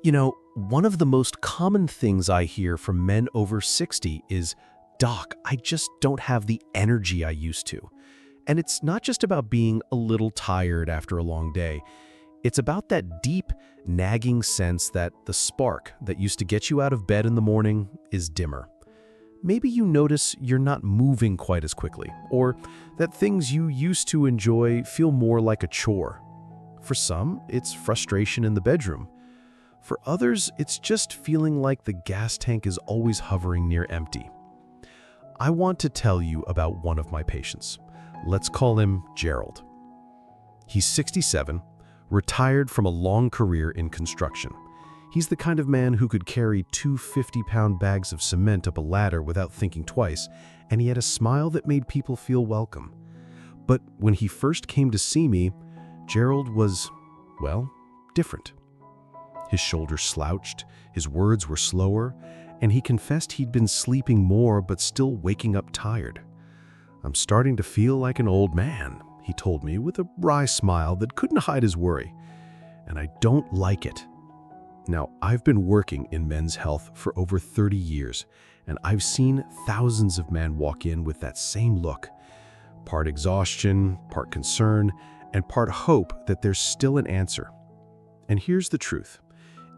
One of the most common things I hear from men over 60 is, "Doc, I just don't have the energy I used to." And it's not just about being a little tired after a long day. It's about that deep, nagging sense that the spark that used to get you out of bed in the morning is dimmer. Maybe you notice you're not moving quite as quickly, or that things you used to enjoy feel more like a chore. For some, it's frustration in the bedroom. For others, it's just feeling like the gas tank is always hovering near empty. I want to tell you about one of my patients. Let's call him Gerald. He's 67, retired from a long career in construction. He's the kind of man who could carry 2 50-pound bags of cement up a ladder without thinking twice, and he had a smile that made people feel welcome. But when he first came to see me, Gerald was, well, different. His shoulders slouched, his words were slower, and he confessed he'd been sleeping more but still waking up tired. "I'm starting to feel like an old man," he told me with a wry smile that couldn't hide his worry. "And I don't like it." Now, I've been working in men's health for over 30 years, and I've seen thousands of men walk in with that same look. Part exhaustion, part concern, and part hope that there's still an answer. And here's the truth.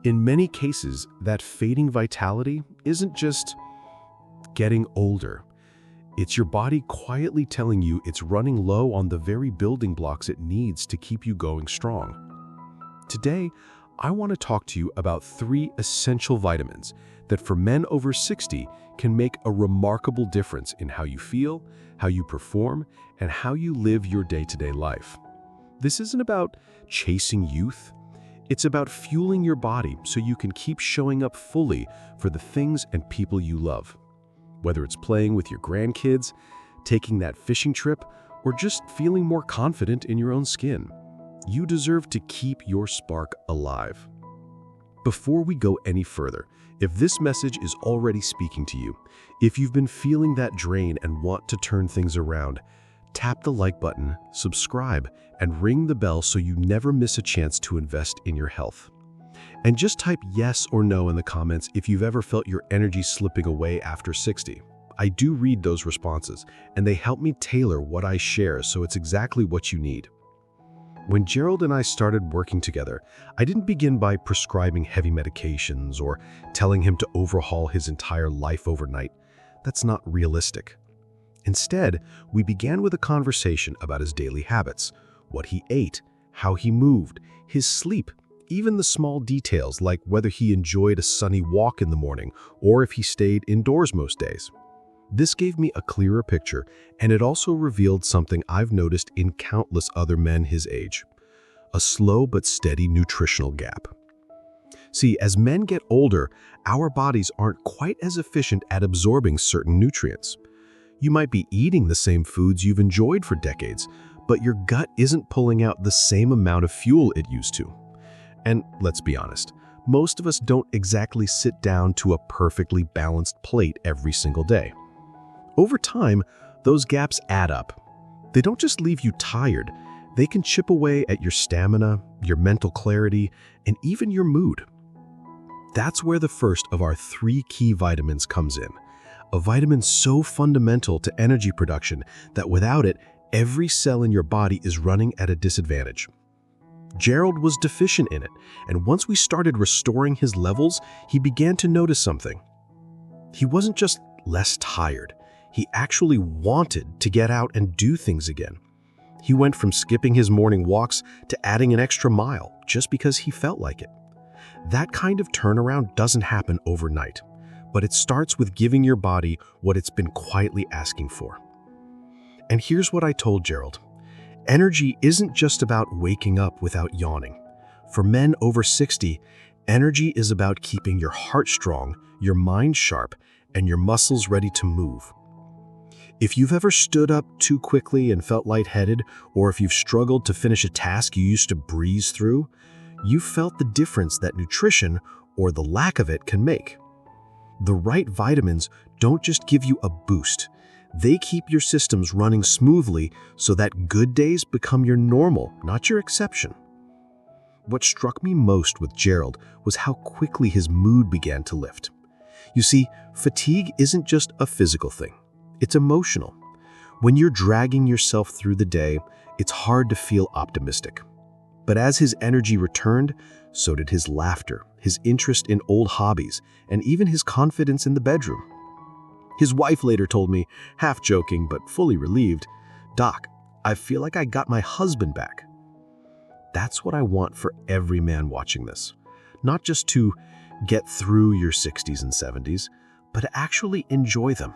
In many cases, that fading vitality isn't just getting older. It's your body quietly telling you it's running low on the very building blocks it needs to keep you going strong. Today, I want to talk to you about 3 essential vitamins that for men over 60 can make a remarkable difference in how you feel, how you perform, and how you live your day-to-day life. This isn't about chasing youth. It's about fueling your body so you can keep showing up fully for the things and people you love. Whether it's playing with your grandkids, taking that fishing trip, or just feeling more confident in your own skin, you deserve to keep your spark alive. Before we go any further, if this message is already speaking to you, if you've been feeling that drain and want to turn things around, tap the like button, subscribe, and ring the bell so you never miss a chance to invest in your health. And just type yes or no in the comments if you've ever felt your energy slipping away after 60. I do read those responses, and they help me tailor what I share so it's exactly what you need. When Gerald and I started working together, I didn't begin by prescribing heavy medications or telling him to overhaul his entire life overnight. That's not realistic. Instead, we began with a conversation about his daily habits, what he ate, how he moved, his sleep, even the small details like whether he enjoyed a sunny walk in the morning or if he stayed indoors most days. This gave me a clearer picture, and it also revealed something I've noticed in countless other men his age: a slow but steady nutritional gap. See, as men get older, our bodies aren't quite as efficient at absorbing certain nutrients. You might be eating the same foods you've enjoyed for decades, but your gut isn't pulling out the same amount of fuel it used to. And let's be honest, most of us don't exactly sit down to a perfectly balanced plate every single day. Over time, those gaps add up. They don't just leave you tired, they can chip away at your stamina, your mental clarity, and even your mood. That's where the first of our 3 key vitamins comes in. A vitamin so fundamental to energy production that without it, every cell in your body is running at a disadvantage. Gerald was deficient in it, and once we started restoring his levels, he began to notice something. He wasn't just less tired, he actually wanted to get out and do things again. He went from skipping his morning walks to adding an extra mile just because he felt like it. That kind of turnaround doesn't happen overnight, but it starts with giving your body what it's been quietly asking for. And here's what I told Gerald. Energy isn't just about waking up without yawning. For men over 60, energy is about keeping your heart strong, your mind sharp, and your muscles ready to move. If you've ever stood up too quickly and felt lightheaded, or if you've struggled to finish a task you used to breeze through, you've felt the difference that nutrition, or the lack of it, can make. The right vitamins don't just give you a boost. They keep your systems running smoothly so that good days become your normal, not your exception. What struck me most with Gerald was how quickly his mood began to lift. You see, fatigue isn't just a physical thing. It's emotional. When you're dragging yourself through the day, it's hard to feel optimistic. But as his energy returned, so did his laughter, his interest in old hobbies, and even his confidence in the bedroom. His wife later told me, half joking but fully relieved, "Doc, I feel like I got my husband back." That's what I want for every man watching this. Not just to get through your 60s and 70s, but to actually enjoy them,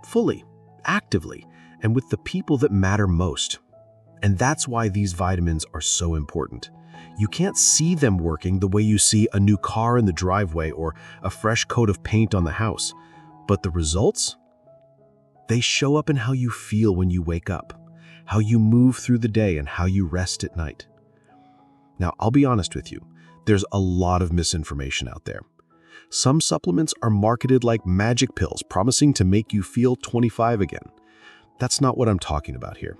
fully, actively, and with the people that matter most. And that's why these vitamins are so important. You can't see them working the way you see a new car in the driveway or a fresh coat of paint on the house. But the results? They show up in how you feel when you wake up, how you move through the day, and how you rest at night. Now, I'll be honest with you, there's a lot of misinformation out there. Some supplements are marketed like magic pills, promising to make you feel 25 again. That's not what I'm talking about here.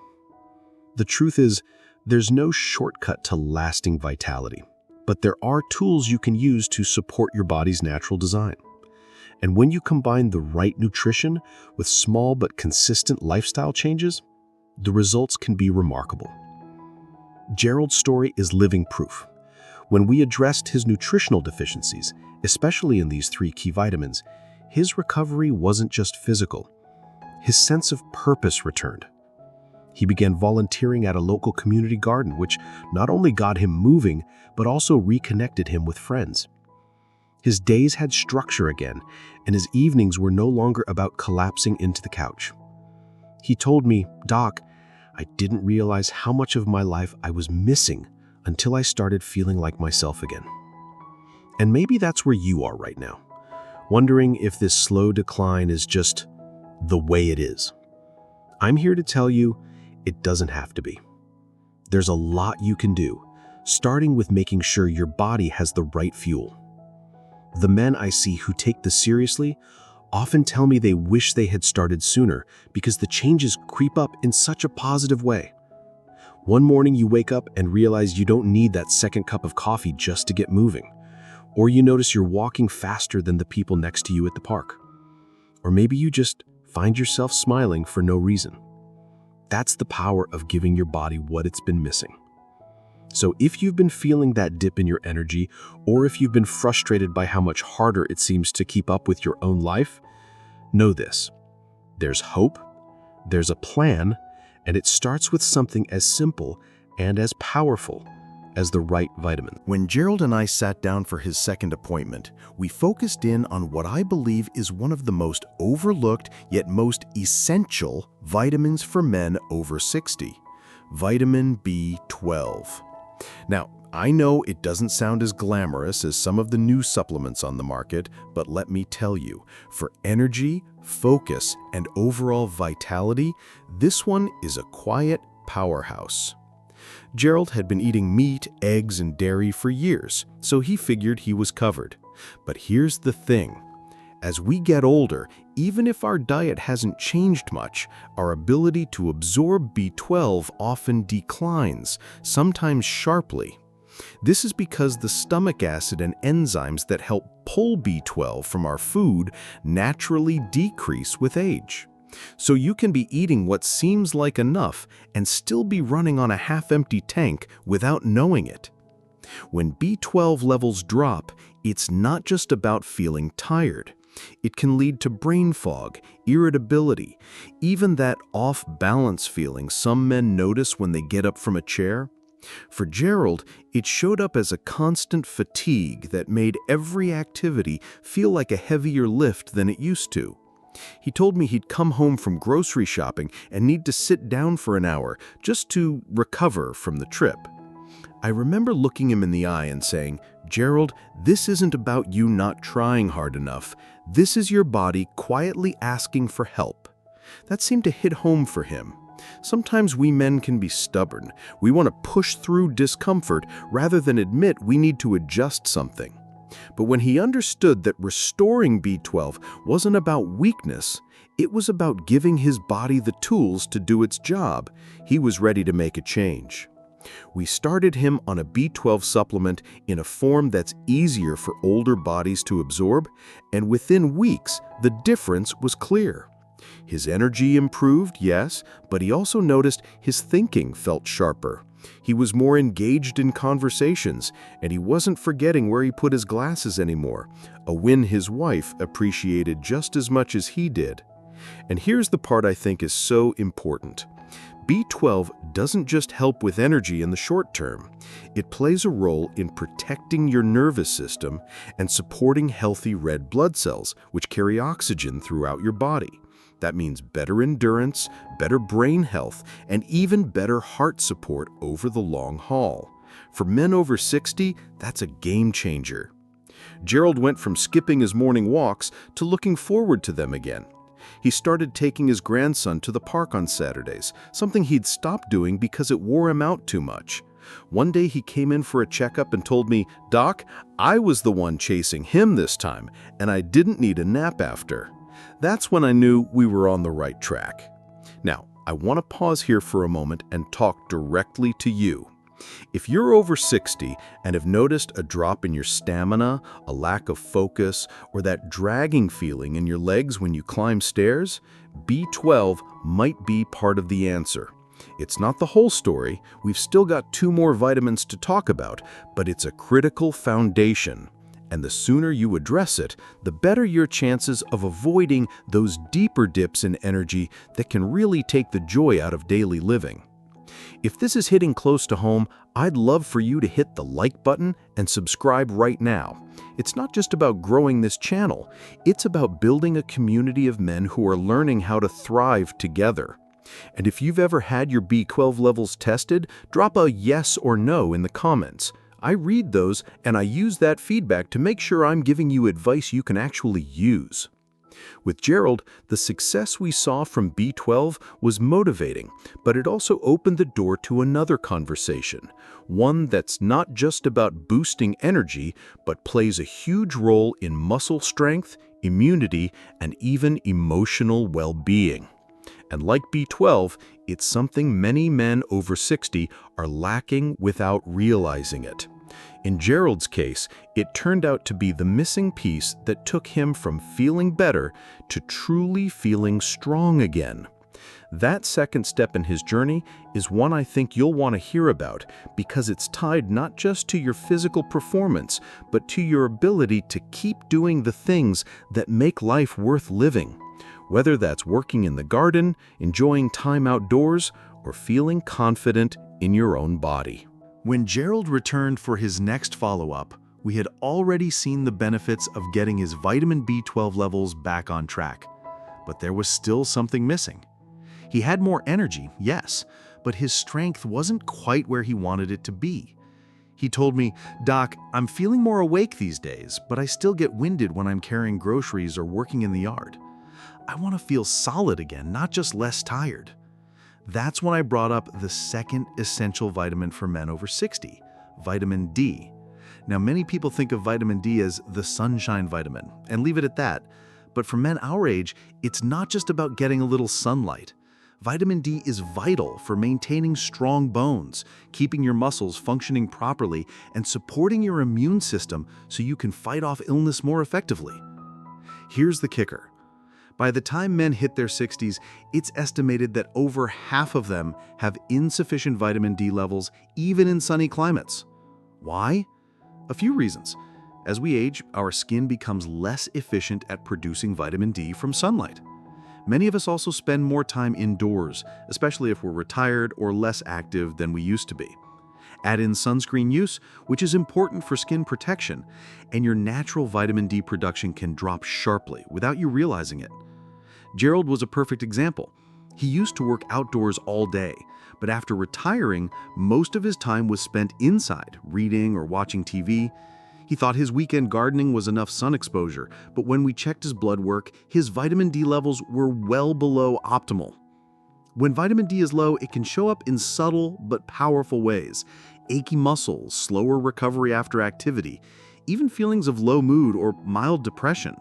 The truth is, there's no shortcut to lasting vitality, but there are tools you can use to support your body's natural design. And when you combine the right nutrition with small but consistent lifestyle changes, the results can be remarkable. Gerald's story is living proof. When we addressed his nutritional deficiencies, especially in these 3 key vitamins, his recovery wasn't just physical. His sense of purpose returned. He began volunteering at a local community garden, which not only got him moving, but also reconnected him with friends. His days had structure again, and his evenings were no longer about collapsing into the couch. He told me, "Doc, I didn't realize how much of my life I was missing until I started feeling like myself again." And maybe that's where you are right now, wondering if this slow decline is just the way it is. I'm here to tell you, it doesn't have to be. There's a lot you can do, starting with making sure your body has the right fuel. The men I see who take this seriously often tell me they wish they had started sooner because the changes creep up in such a positive way. One morning you wake up and realize you don't need that second cup of coffee just to get moving. Or you notice you're walking faster than the people next to you at the park. Or maybe you just find yourself smiling for no reason. That's the power of giving your body what it's been missing. So if you've been feeling that dip in your energy, or if you've been frustrated by how much harder it seems to keep up with your own life, know this: there's hope, there's a plan, and it starts with something as simple and as powerful as the right vitamin. When Gerald and I sat down for his second appointment, we focused in on what I believe is one of the most overlooked yet most essential vitamins for men over 60, vitamin B12. Now, I know it doesn't sound as glamorous as some of the new supplements on the market, but let me tell you, for energy, focus, and overall vitality, this one is a quiet powerhouse. Gerald had been eating meat, eggs, and dairy for years, so he figured he was covered. But here's the thing. As we get older, even if our diet hasn't changed much, our ability to absorb B12 often declines, sometimes sharply. This is because the stomach acid and enzymes that help pull B12 from our food naturally decrease with age. So you can be eating what seems like enough and still be running on a half-empty tank without knowing it. When B12 levels drop, it's not just about feeling tired. It can lead to brain fog, irritability, even that off-balance feeling some men notice when they get up from a chair. For Gerald, it showed up as a constant fatigue that made every activity feel like a heavier lift than it used to. He told me he'd come home from grocery shopping and need to sit down for an hour just to recover from the trip. I remember looking him in the eye and saying, "Gerald, this isn't about you not trying hard enough. This is your body quietly asking for help." That seemed to hit home for him. Sometimes we men can be stubborn. We want to push through discomfort rather than admit we need to adjust something. But when he understood that restoring B12 wasn't about weakness, it was about giving his body the tools to do its job, he was ready to make a change. We started him on a B12 supplement in a form that's easier for older bodies to absorb, and within weeks, the difference was clear. His energy improved, yes, but he also noticed his thinking felt sharper. He was more engaged in conversations, and he wasn't forgetting where he put his glasses anymore, a win his wife appreciated just as much as he did. And here's the part I think is so important. B12 doesn't just help with energy in the short term. It plays a role in protecting your nervous system and supporting healthy red blood cells, which carry oxygen throughout your body. That means better endurance, better brain health, and even better heart support over the long haul. For men over 60, that's a game changer. Gerald went from skipping his morning walks to looking forward to them again. He started taking his grandson to the park on Saturdays, something he'd stopped doing because it wore him out too much. One day he came in for a checkup and told me, "Doc, I was the one chasing him this time, and I didn't need a nap after." That's when I knew we were on the right track. Now, I want to pause here for a moment and talk directly to you. If you're over 60 and have noticed a drop in your stamina, a lack of focus, or that dragging feeling in your legs when you climb stairs, B12 might be part of the answer. It's not the whole story, we've still got 2 more vitamins to talk about, but it's a critical foundation. And the sooner you address it, the better your chances of avoiding those deeper dips in energy that can really take the joy out of daily living. If this is hitting close to home, I'd love for you to hit the like button and subscribe right now. It's not just about growing this channel, it's about building a community of men who are learning how to thrive together. And if you've ever had your B12 levels tested, drop a yes or no in the comments. I read those and I use that feedback to make sure I'm giving you advice you can actually use. With Gerald, the success we saw from B12 was motivating, but it also opened the door to another conversation, one that's not just about boosting energy, but plays a huge role in muscle strength, immunity, and even emotional well-being. And like B12, it's something many men over 60 are lacking without realizing it. In Gerald's case, it turned out to be the missing piece that took him from feeling better to truly feeling strong again. That second step in his journey is one I think you'll want to hear about because it's tied not just to your physical performance, but to your ability to keep doing the things that make life worth living. Whether that's working in the garden, enjoying time outdoors, or feeling confident in your own body. When Gerald returned for his next follow-up, we had already seen the benefits of getting his vitamin B12 levels back on track. But there was still something missing. He had more energy, yes, but his strength wasn't quite where he wanted it to be. He told me, "Doc, I'm feeling more awake these days, but I still get winded when I'm carrying groceries or working in the yard. I want to feel solid again, not just less tired." That's when I brought up the second essential vitamin for men over 60, vitamin D. Now, many people think of vitamin D as the sunshine vitamin and leave it at that. But for men our age, it's not just about getting a little sunlight. Vitamin D is vital for maintaining strong bones, keeping your muscles functioning properly, and supporting your immune system so you can fight off illness more effectively. Here's the kicker. By the time men hit their 60s, it's estimated that over half of them have insufficient vitamin D levels, even in sunny climates. Why? A few reasons. As we age, our skin becomes less efficient at producing vitamin D from sunlight. Many of us also spend more time indoors, especially if we're retired or less active than we used to be. Add in sunscreen use, which is important for skin protection, and your natural vitamin D production can drop sharply without you realizing it. Gerald was a perfect example. He used to work outdoors all day, but after retiring, most of his time was spent inside, reading or watching TV. He thought his weekend gardening was enough sun exposure, but when we checked his blood work, his vitamin D levels were well below optimal. When vitamin D is low, it can show up in subtle but powerful ways. Achy muscles, slower recovery after activity, even feelings of low mood or mild depression.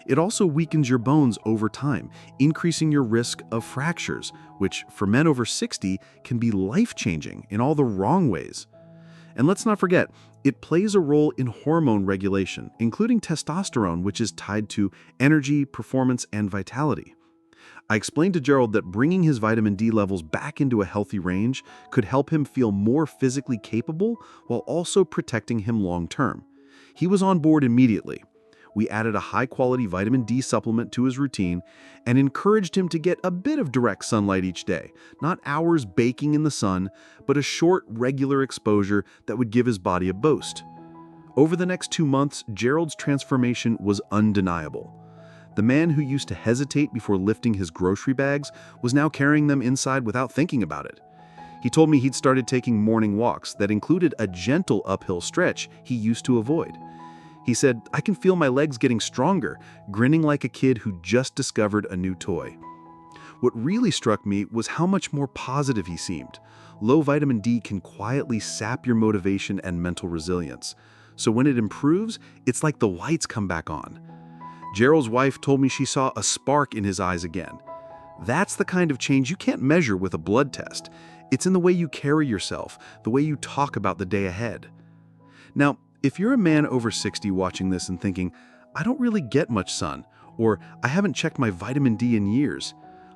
It also weakens your bones over time, increasing your risk of fractures, which for men over 60 can be life-changing in all the wrong ways. And let's not forget, it plays a role in hormone regulation, including testosterone, which is tied to energy, performance, and vitality. I explained to Gerald that bringing his vitamin D levels back into a healthy range could help him feel more physically capable while also protecting him long-term. He was on board immediately. We added a high-quality vitamin D supplement to his routine and encouraged him to get a bit of direct sunlight each day, not hours baking in the sun, but a short, regular exposure that would give his body a boost. Over the next 2 months, Gerald's transformation was undeniable. The man who used to hesitate before lifting his grocery bags was now carrying them inside without thinking about it. He told me he'd started taking morning walks that included a gentle uphill stretch he used to avoid. He said, "I can feel my legs getting stronger," grinning like a kid who just discovered a new toy. What really struck me was how much more positive he seemed. Low vitamin D can quietly sap your motivation and mental resilience. So when it improves, it's like the lights come back on. Gerald's wife told me she saw a spark in his eyes again. That's the kind of change you can't measure with a blood test. It's in the way you carry yourself, the way you talk about the day ahead. Now, if you're a man over 60 watching this and thinking, "I don't really get much sun," or "I haven't checked my vitamin D in years,"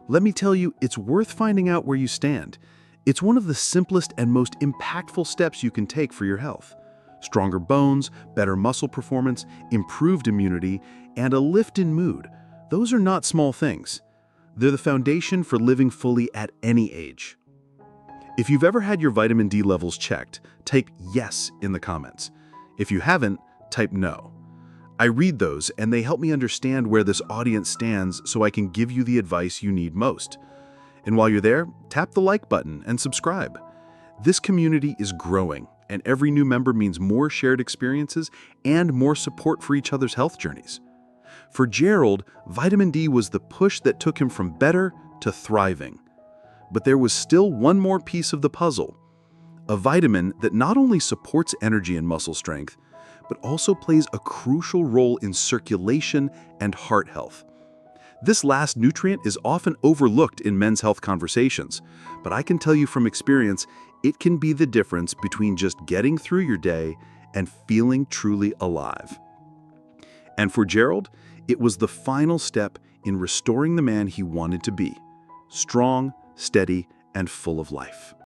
let me tell you, it's worth finding out where you stand. It's one of the simplest and most impactful steps you can take for your health. Stronger bones, better muscle performance, improved immunity, and a lift in mood. Those are not small things. They're the foundation for living fully at any age. If you've ever had your vitamin D levels checked, type yes in the comments. If you haven't, type no. I read those and they help me understand where this audience stands so I can give you the advice you need most. And while you're there, tap the like button and subscribe. This community is growing, and every new member means more shared experiences and more support for each other's health journeys. For Gerald, vitamin D was the push that took him from better to thriving. But there was still one more piece of the puzzle. A vitamin that not only supports energy and muscle strength, but also plays a crucial role in circulation and heart health. This last nutrient is often overlooked in men's health conversations, but I can tell you from experience, it can be the difference between just getting through your day and feeling truly alive. And for Gerald, it was the final step in restoring the man he wanted to be: strong, steady, and full of life.